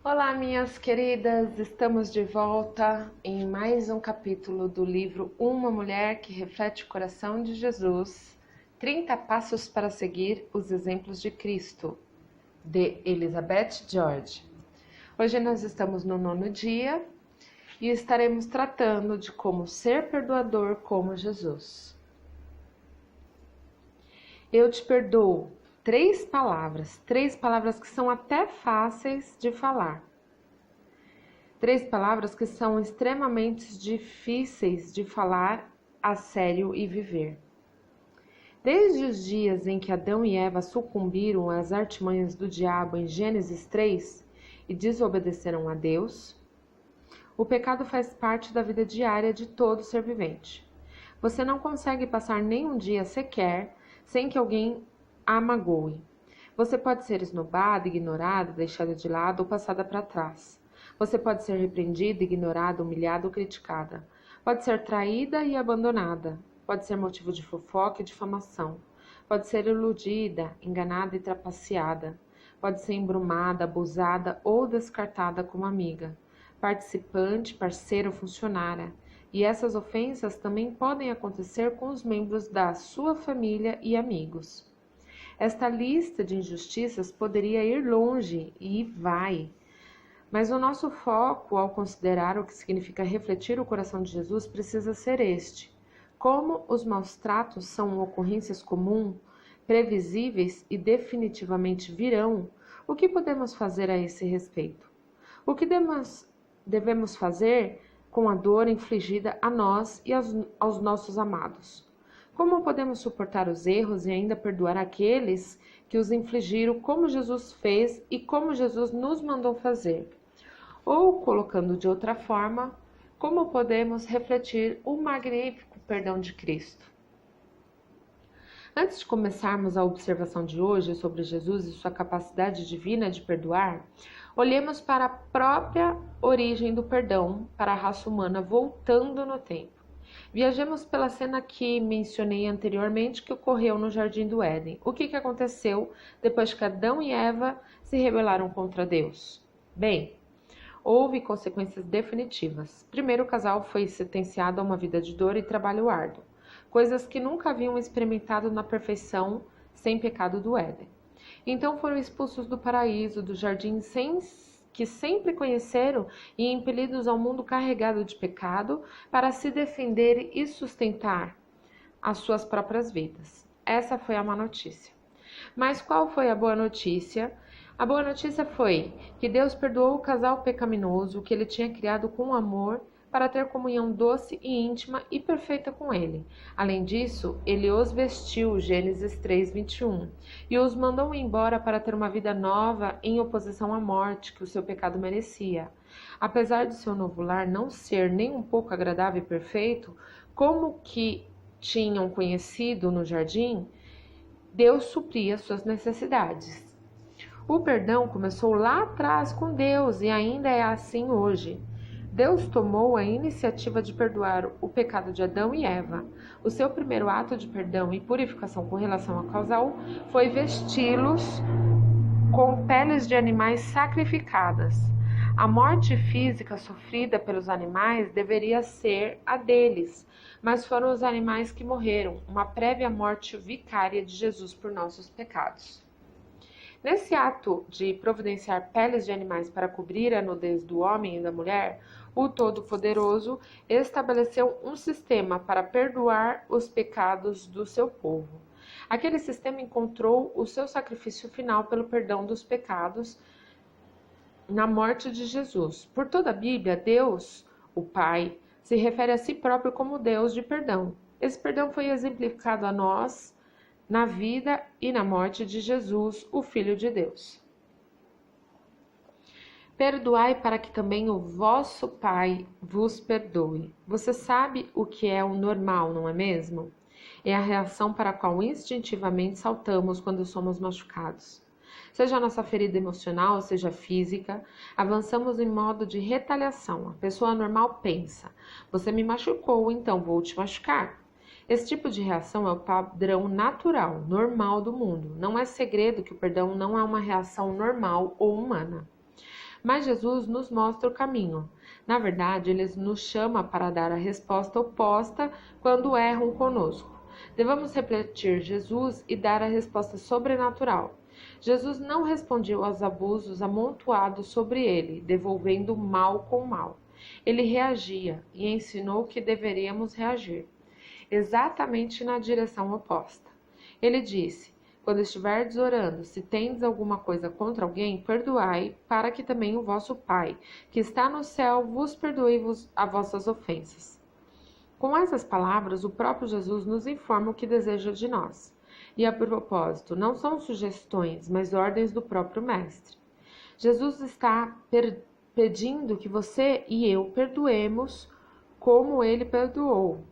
Olá, minhas queridas, estamos de volta em mais um capítulo do livro Uma Mulher que Reflete o Coração de Jesus, 30 Passos para Seguir os Exemplos de Cristo, de Elizabeth George. Hoje nós estamos no 9º dia e estaremos tratando de como ser perdoador como Jesus. Eu te perdoo. Três palavras que são até fáceis de falar. Três palavras que são extremamente difíceis de falar a sério e viver. Desde os dias em que Adão e Eva sucumbiram às artimanhas do diabo em Gênesis 3 e desobedeceram a Deus, o pecado faz parte da vida diária de todo ser vivente. Você não consegue passar nem um dia sequer sem que alguém a magoe. Você pode ser esnobada, ignorada, deixada de lado ou passada para trás. Você pode ser repreendida, ignorada, humilhada ou criticada. Pode ser traída e abandonada. Pode ser motivo de fofoca e difamação. Pode ser iludida, enganada e trapaceada. Pode ser embrumada, abusada ou descartada como amiga, participante, parceira ou funcionária. E essas ofensas também podem acontecer com os membros da sua família e amigos. Esta lista de injustiças poderia ir longe e vai. Mas o nosso foco, ao considerar o que significa refletir o coração de Jesus, precisa ser este. Como os maus tratos são ocorrências comuns, previsíveis e definitivamente virão, o que podemos fazer a esse respeito? O que devemos fazer com a dor infligida a nós e aos nossos amados? Como podemos suportar os erros e ainda perdoar aqueles que os infligiram, como Jesus fez e como Jesus nos mandou fazer? Ou, colocando de outra forma, como podemos refletir o magnífico perdão de Cristo? Antes de começarmos a observação de hoje sobre Jesus e sua capacidade divina de perdoar, olhemos para a própria origem do perdão para a raça humana voltando no tempo. Viajemos pela cena que mencionei anteriormente que ocorreu no Jardim do Éden. O que aconteceu depois que Adão e Eva se rebelaram contra Deus? Bem, houve consequências definitivas. Primeiro, o casal foi sentenciado a uma vida de dor e trabalho árduo, coisas que nunca haviam experimentado na perfeição sem pecado do Éden. Então foram expulsos do paraíso, do jardim que sempre conheceram e impelidos ao mundo carregado de pecado para se defender e sustentar as suas próprias vidas. Essa foi a má notícia. Mas qual foi a boa notícia? A boa notícia foi que Deus perdoou o casal pecaminoso que ele tinha criado com amor para ter comunhão doce e íntima e perfeita com ele. Além disso, ele os vestiu, Gênesis 3:21, e os mandou embora para ter uma vida nova em oposição à morte que o seu pecado merecia. Apesar de seu novo lar não ser nem um pouco agradável e perfeito, como que tinham conhecido no jardim, Deus supria suas necessidades. O perdão começou lá atrás com Deus e ainda é assim hoje. Deus tomou a iniciativa de perdoar o pecado de Adão e Eva. O seu primeiro ato de perdão e purificação com relação ao casal foi vesti-los com peles de animais sacrificadas. A morte física sofrida pelos animais deveria ser a deles, mas foram os animais que morreram, uma prévia morte vicária de Jesus por nossos pecados. Nesse ato de providenciar peles de animais para cobrir a nudez do homem e da mulher, o Todo-Poderoso estabeleceu um sistema para perdoar os pecados do seu povo. Aquele sistema encontrou o seu sacrifício final pelo perdão dos pecados na morte de Jesus. Por toda a Bíblia, Deus, o Pai, se refere a si próprio como Deus de perdão. Esse perdão foi exemplificado a nós na vida e na morte de Jesus, o Filho de Deus. Perdoai para que também o vosso Pai vos perdoe. Você sabe o que é o normal, não é mesmo? É a reação para a qual instintivamente saltamos quando somos machucados. Seja a nossa ferida emocional, seja física, avançamos em modo de retaliação. A pessoa normal pensa: você me machucou, então vou te machucar. Esse tipo de reação é o padrão natural, normal do mundo. Não é segredo que o perdão não é uma reação normal ou humana. Mas Jesus nos mostra o caminho. Na verdade, ele nos chama para dar a resposta oposta quando erram conosco. Devemos refletir Jesus e dar a resposta sobrenatural. Jesus não respondia aos abusos amontoados sobre ele, devolvendo mal com mal. Ele reagia e ensinou que deveríamos reagir, exatamente na direção oposta. Ele disse: quando estiverdes orando, se tendes alguma coisa contra alguém, perdoai, para que também o vosso Pai, que está no céu, vos perdoe as vossas ofensas. Com essas palavras, o próprio Jesus nos informa o que deseja de nós. E a propósito, não são sugestões, mas ordens do próprio Mestre. Jesus está pedindo que você e eu perdoemos como ele perdoou,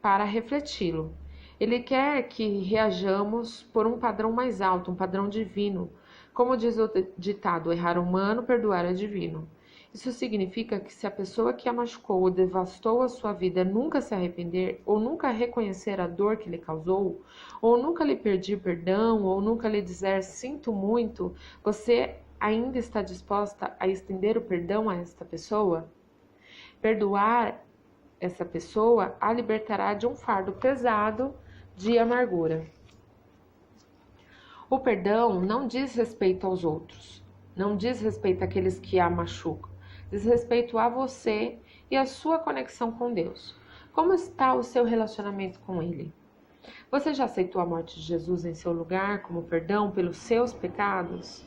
para refleti-lo. Ele quer que reajamos por um padrão mais alto, um padrão divino. Como diz o ditado, errar é humano, perdoar é divino. Isso significa que se a pessoa que a machucou ou devastou a sua vida nunca se arrepender, ou nunca reconhecer a dor que lhe causou, ou nunca lhe pedir perdão, ou nunca lhe dizer sinto muito, você ainda está disposta a estender o perdão a esta pessoa? Perdoar essa pessoa a libertará de um fardo pesado de amargura. O perdão não diz respeito aos outros, não diz respeito àqueles que a machucam, diz respeito a você e a sua conexão com Deus. Como está o seu relacionamento com Ele? Você já aceitou a morte de Jesus em seu lugar como perdão pelos seus pecados?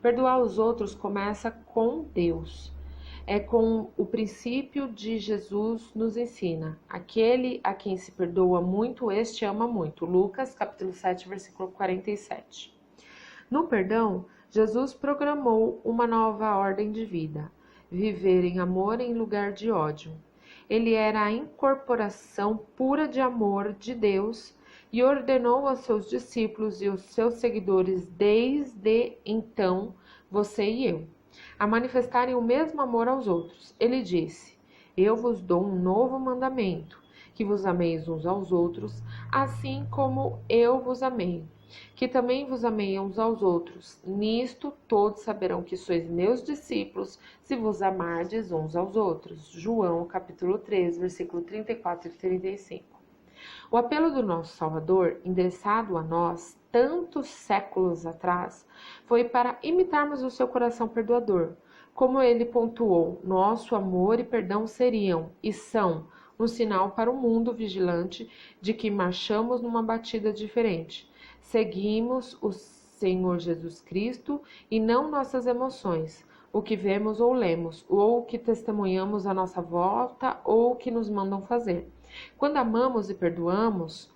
Perdoar os outros começa com Deus. É com o princípio de Jesus nos ensina. Aquele a quem se perdoa muito, este ama muito. Lucas, capítulo 7, versículo 47. No perdão, Jesus programou uma nova ordem de vida. Viver em amor em lugar de ódio. Ele era a incorporação pura de amor de Deus e ordenou aos seus discípulos e aos seus seguidores desde então, você e eu, a manifestarem o mesmo amor aos outros. Ele disse: eu vos dou um novo mandamento, que vos ameis uns aos outros, assim como eu vos amei, que também vos amei uns aos outros. Nisto todos saberão que sois meus discípulos, se vos amardes uns aos outros. João, capítulo 3, versículo 34 e 35. O apelo do nosso Salvador, endereçado a nós tantos séculos atrás, foi para imitarmos o seu coração perdoador. Como ele pontuou, nosso amor e perdão seriam e são um sinal para o mundo vigilante de que marchamos numa batida diferente. Seguimos o Senhor Jesus Cristo e não nossas emoções, o que vemos ou lemos, ou o que testemunhamos à nossa volta ou o que nos mandam fazer. Quando amamos e perdoamos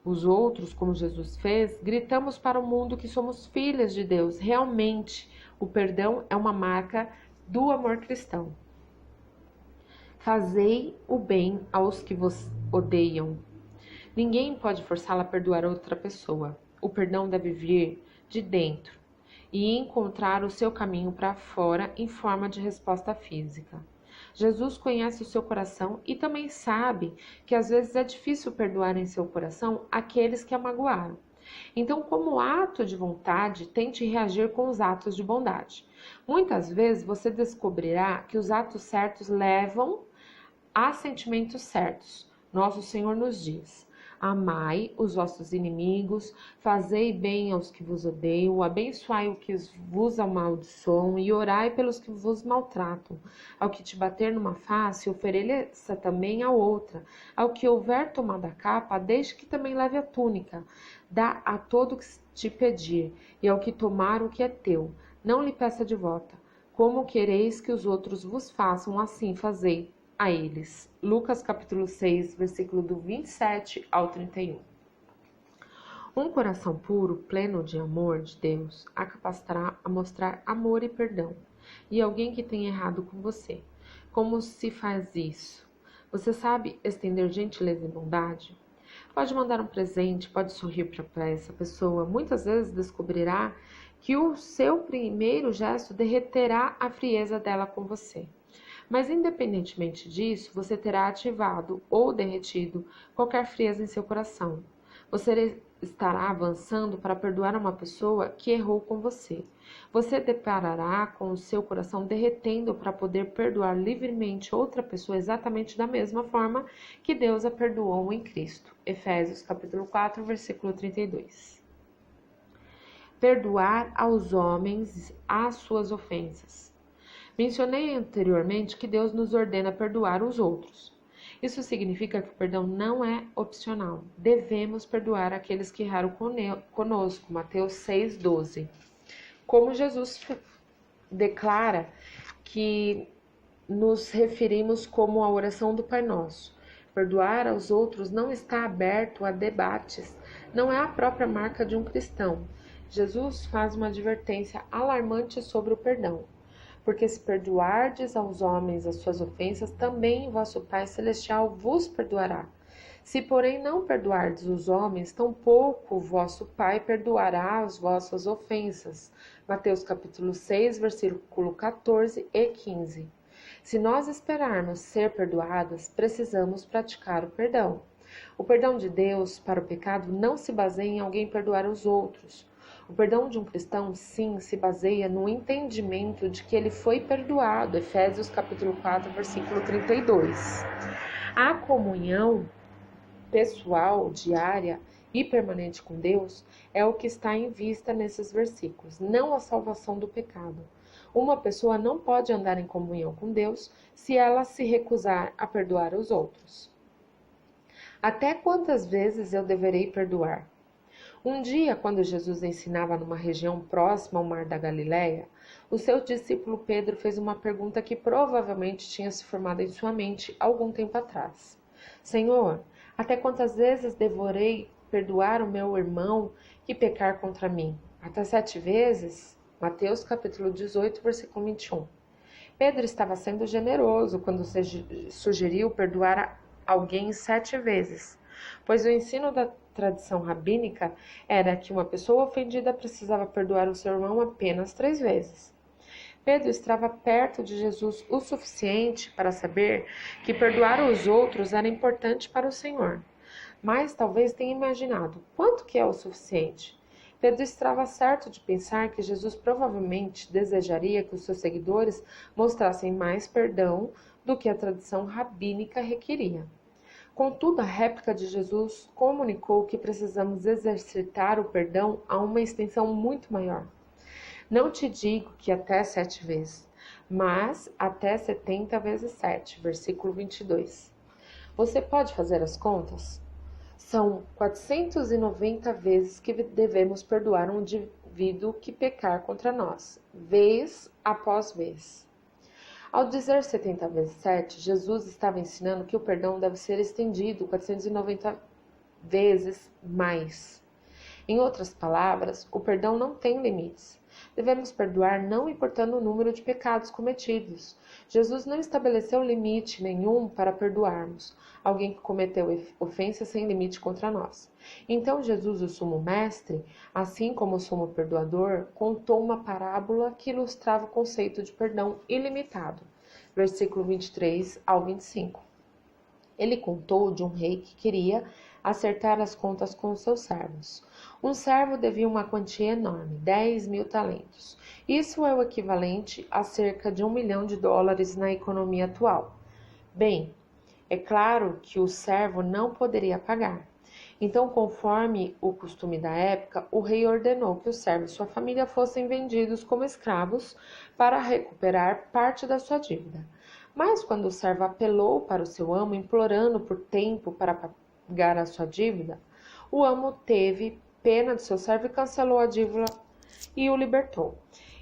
os outros, como Jesus fez, gritamos para o mundo que somos filhas de Deus. Realmente, o perdão é uma marca do amor cristão. Fazei o bem aos que vos odeiam. Ninguém pode forçá-la a perdoar outra pessoa. O perdão deve vir de dentro e encontrar o seu caminho para fora em forma de resposta física. Jesus conhece o seu coração e também sabe que às vezes é difícil perdoar em seu coração aqueles que a magoaram. Então, como ato de vontade, tente reagir com os atos de bondade. Muitas vezes você descobrirá que os atos certos levam a sentimentos certos. Nosso Senhor nos diz: amai os vossos inimigos, fazei bem aos que vos odeiam, abençoai os que vos amaldiçoam e orai pelos que vos maltratam. Ao que te bater numa face, ofereça também a outra. Ao que houver tomado a capa, deixe que também leve a túnica. Dá a todo que te pedir, e ao que tomar o que é teu, não lhe peça de volta. Como quereis que os outros vos façam, assim fazei a eles. Lucas capítulo 6, versículo do 27 ao 31. Um coração puro, pleno de amor de Deus, a capacitará a mostrar amor e perdão. E alguém que tem errado com você. Como se faz isso? Você sabe estender gentileza e bondade? Pode mandar um presente, pode sorrir para essa pessoa. Muitas vezes descobrirá que o seu primeiro gesto derreterá a frieza dela com você. Mas independentemente disso, você terá ativado ou derretido qualquer frieza em seu coração. Você estará avançando para perdoar uma pessoa que errou com você. Você deparará com o seu coração derretendo para poder perdoar livremente outra pessoa exatamente da mesma forma que Deus a perdoou em Cristo. Efésios capítulo 4, versículo 32. Perdoar aos homens as suas ofensas. Mencionei anteriormente que Deus nos ordena perdoar os outros. Isso significa que o perdão não é opcional. Devemos perdoar aqueles que erraram conosco. Mateus 6,12. Como Jesus declara que nos referimos como a oração do Pai Nosso. Perdoar aos outros não está aberto a debates, não é a própria marca de um cristão. Jesus faz uma advertência alarmante sobre o perdão. Porque se perdoardes aos homens as suas ofensas, também vosso Pai Celestial vos perdoará. Se, porém, não perdoardes os homens, tampouco vosso Pai perdoará as vossas ofensas. Mateus capítulo 6, versículo 14 e 15. Se nós esperarmos ser perdoadas, precisamos praticar o perdão. O perdão de Deus para o pecado não se baseia em alguém perdoar os outros. O perdão de um cristão, sim, se baseia no entendimento de que ele foi perdoado. Efésios capítulo 4, versículo 32. A comunhão pessoal, diária e permanente com Deus é o que está em vista nesses versículos, não a salvação do pecado. Uma pessoa não pode andar em comunhão com Deus se ela se recusar a perdoar os outros. Até quantas vezes eu deverei perdoar? Um dia, quando Jesus ensinava numa região próxima ao Mar da Galileia, o seu discípulo Pedro fez uma pergunta que provavelmente tinha se formado em sua mente algum tempo atrás. Senhor, até quantas vezes deverei perdoar o meu irmão que pecar contra mim? Até 7 vezes? Mateus capítulo 18, versículo 21. Pedro estava sendo generoso quando sugeriu perdoar alguém 7 vezes, pois o ensino da tradição rabínica era que uma pessoa ofendida precisava perdoar o seu irmão apenas 3 vezes. Pedro estava perto de Jesus o suficiente para saber que perdoar os outros era importante para o Senhor, mas talvez tenha imaginado quanto que é o suficiente. Pedro estava certo de pensar que Jesus provavelmente desejaria que os seus seguidores mostrassem mais perdão do que a tradição rabínica requeria. Contudo, a réplica de Jesus comunicou que precisamos exercitar o perdão a uma extensão muito maior. Não te digo que até 7 vezes, mas até 70 vezes 7, versículo 22. Você pode fazer as contas? São 490 vezes que devemos perdoar um indivíduo que pecar contra nós, vez após vez. Ao dizer 70 vezes 7, Jesus estava ensinando que o perdão deve ser estendido 490 vezes mais. Em outras palavras, o perdão não tem limites. Devemos perdoar não importando o número de pecados cometidos. Jesus não estabeleceu limite nenhum para perdoarmos alguém que cometeu ofensa sem limite contra nós. Então Jesus, o sumo mestre, assim como o sumo perdoador, contou uma parábola que ilustrava o conceito de perdão ilimitado. Versículo 23 ao 25. Ele contou de um rei que queria acertar as contas com os seus servos. Um servo devia uma quantia enorme, 10.000 talentos. Isso é o equivalente a cerca de $1 milhão na economia atual. Bem, é claro que o servo não poderia pagar. Então, conforme o costume da época, o rei ordenou que o servo e sua família fossem vendidos como escravos para recuperar parte da sua dívida. Mas quando o servo apelou para o seu amo, implorando por tempo para pagar a sua dívida, o amo teve pena de seu servo e cancelou a dívida e o libertou.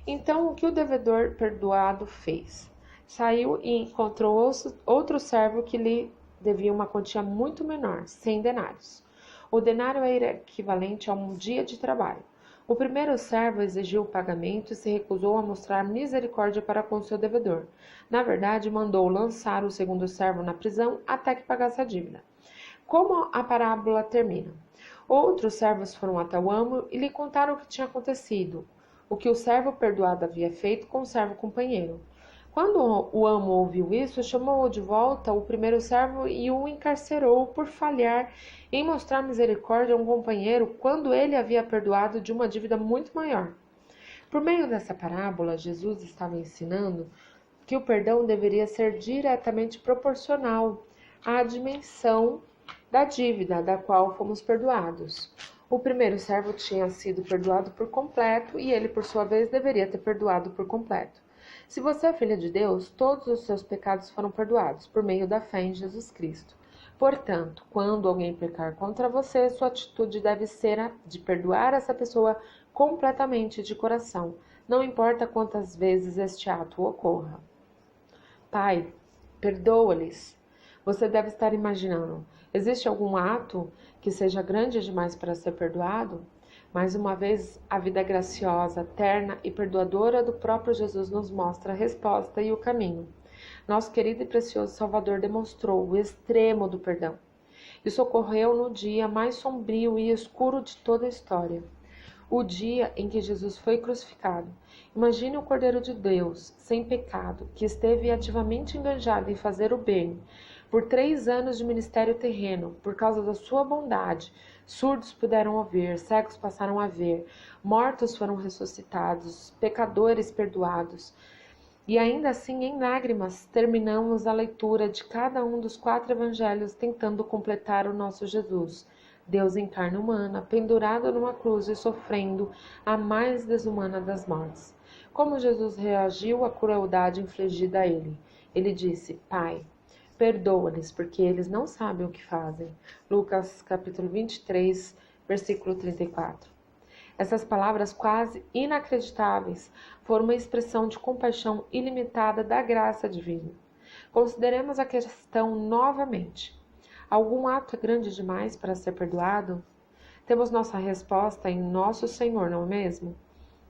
Então, o que o devedor perdoado fez? Saiu e encontrou outro servo que lhe devia uma quantia muito menor, 100 denários. O denário era equivalente a um dia de trabalho. O primeiro servo exigiu o pagamento e se recusou a mostrar misericórdia para com seu devedor. Na verdade, mandou lançar o segundo servo na prisão até que pagasse a dívida. Como a parábola termina? Outros servos foram até o amo e lhe contaram o que tinha acontecido, o que o servo perdoado havia feito com o servo companheiro. Quando o amo ouviu isso, chamou-o de volta o primeiro servo e o encarcerou por falhar em mostrar misericórdia a um companheiro quando ele havia perdoado de uma dívida muito maior. Por meio dessa parábola, Jesus estava ensinando que o perdão deveria ser diretamente proporcional à dimensão da dívida da qual fomos perdoados. O primeiro servo tinha sido perdoado por completo e ele, por sua vez, deveria ter perdoado por completo. Se você é filha de Deus, todos os seus pecados foram perdoados por meio da fé em Jesus Cristo. Portanto, quando alguém pecar contra você, sua atitude deve ser a de perdoar essa pessoa completamente de coração, não importa quantas vezes este ato ocorra. Pai, perdoa-lhes. Você deve estar imaginando, existe algum ato que seja grande demais para ser perdoado? Mais uma vez, a vida graciosa, terna e perdoadora do próprio Jesus nos mostra a resposta e o caminho. Nosso querido e precioso Salvador demonstrou o extremo do perdão. Isso ocorreu no dia mais sombrio e escuro de toda a história, o dia em que Jesus foi crucificado. Imagine o Cordeiro de Deus, sem pecado, que esteve ativamente engajado em fazer o bem. Por 3 anos de ministério terreno, por causa da sua bondade, surdos puderam ouvir, cegos passaram a ver, mortos foram ressuscitados, pecadores perdoados. E ainda assim, em lágrimas, terminamos a leitura de cada um dos 4 evangelhos tentando completar o nosso Jesus. Deus em carne humana, pendurado numa cruz e sofrendo a mais desumana das mortes. Como Jesus reagiu à crueldade infligida a ele? Ele disse: Pai, perdoa-lhes, porque eles não sabem o que fazem. Lucas capítulo 23, versículo 34. Essas palavras quase inacreditáveis foram uma expressão de compaixão ilimitada da graça divina. Consideremos a questão novamente. Algum ato é grande demais para ser perdoado? Temos nossa resposta em nosso Senhor, não é mesmo?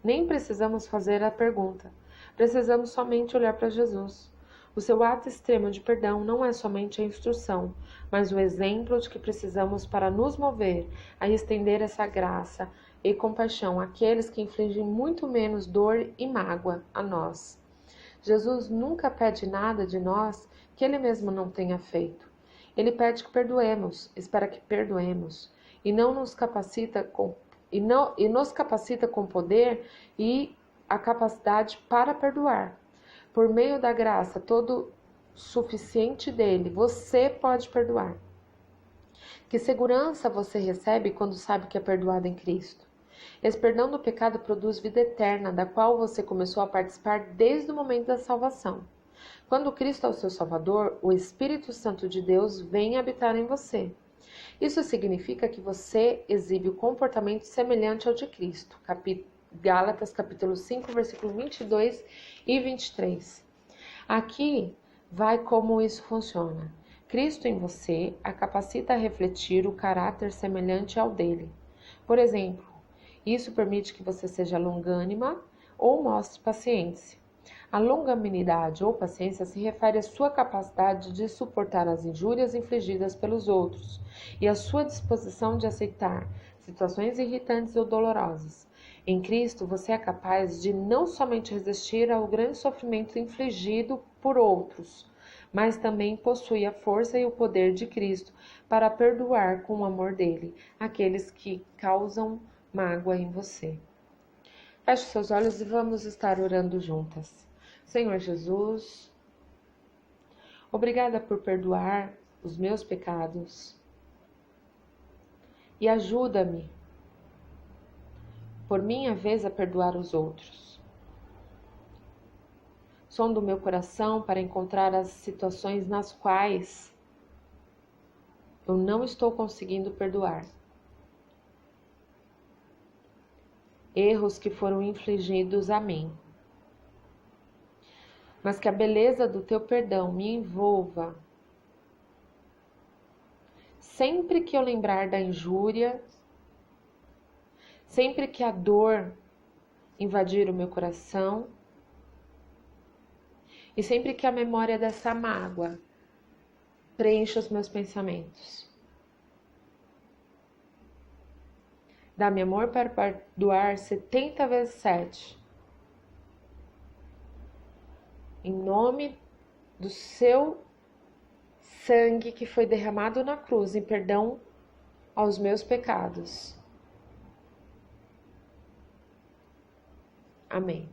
Nem precisamos fazer a pergunta. Precisamos somente olhar para Jesus. O seu ato extremo de perdão não é somente a instrução, mas o exemplo de que precisamos para nos mover a estender essa graça e compaixão àqueles que infligem muito menos dor e mágoa a nós. Jesus nunca pede nada de nós que ele mesmo não tenha feito. Ele pede que perdoemos, espera que perdoemos, e nos capacita com poder e a capacidade para perdoar. Por meio da graça todo suficiente dele, você pode perdoar. Que segurança você recebe quando sabe que é perdoado em Cristo? Esse perdão do pecado produz vida eterna, da qual você começou a participar desde o momento da salvação. Quando Cristo é o seu Salvador, o Espírito Santo de Deus vem habitar em você. Isso significa que você exibe o comportamento semelhante ao de Cristo. Gálatas capítulo 5, versículo 22 e 23. Aqui vai como isso funciona. Cristo em você a capacita a refletir o caráter semelhante ao dele. Por exemplo, isso permite que você seja longânima ou mostre paciência. A longanimidade ou paciência se refere à sua capacidade de suportar as injúrias infligidas pelos outros e à sua disposição de aceitar situações irritantes ou dolorosas. Em Cristo, você é capaz de não somente resistir ao grande sofrimento infligido por outros, mas também possui a força e o poder de Cristo para perdoar com o amor dele aqueles que causam mágoa em você. Feche seus olhos e vamos estar orando juntas. Senhor Jesus, obrigada por perdoar os meus pecados e ajuda-me, por minha vez, a perdoar os outros. Sonda o meu coração para encontrar as situações nas quais eu não estou conseguindo perdoar. Erros que foram infligidos a mim. Mas que a beleza do teu perdão me envolva. Sempre que eu lembrar da injúria, sempre que a dor invadir o meu coração, e sempre que a memória dessa mágoa preencha os meus pensamentos. Dá-me amor para perdoar 70 vezes 7. em nome do seu sangue que foi derramado na cruz em perdão aos meus pecados. Amém.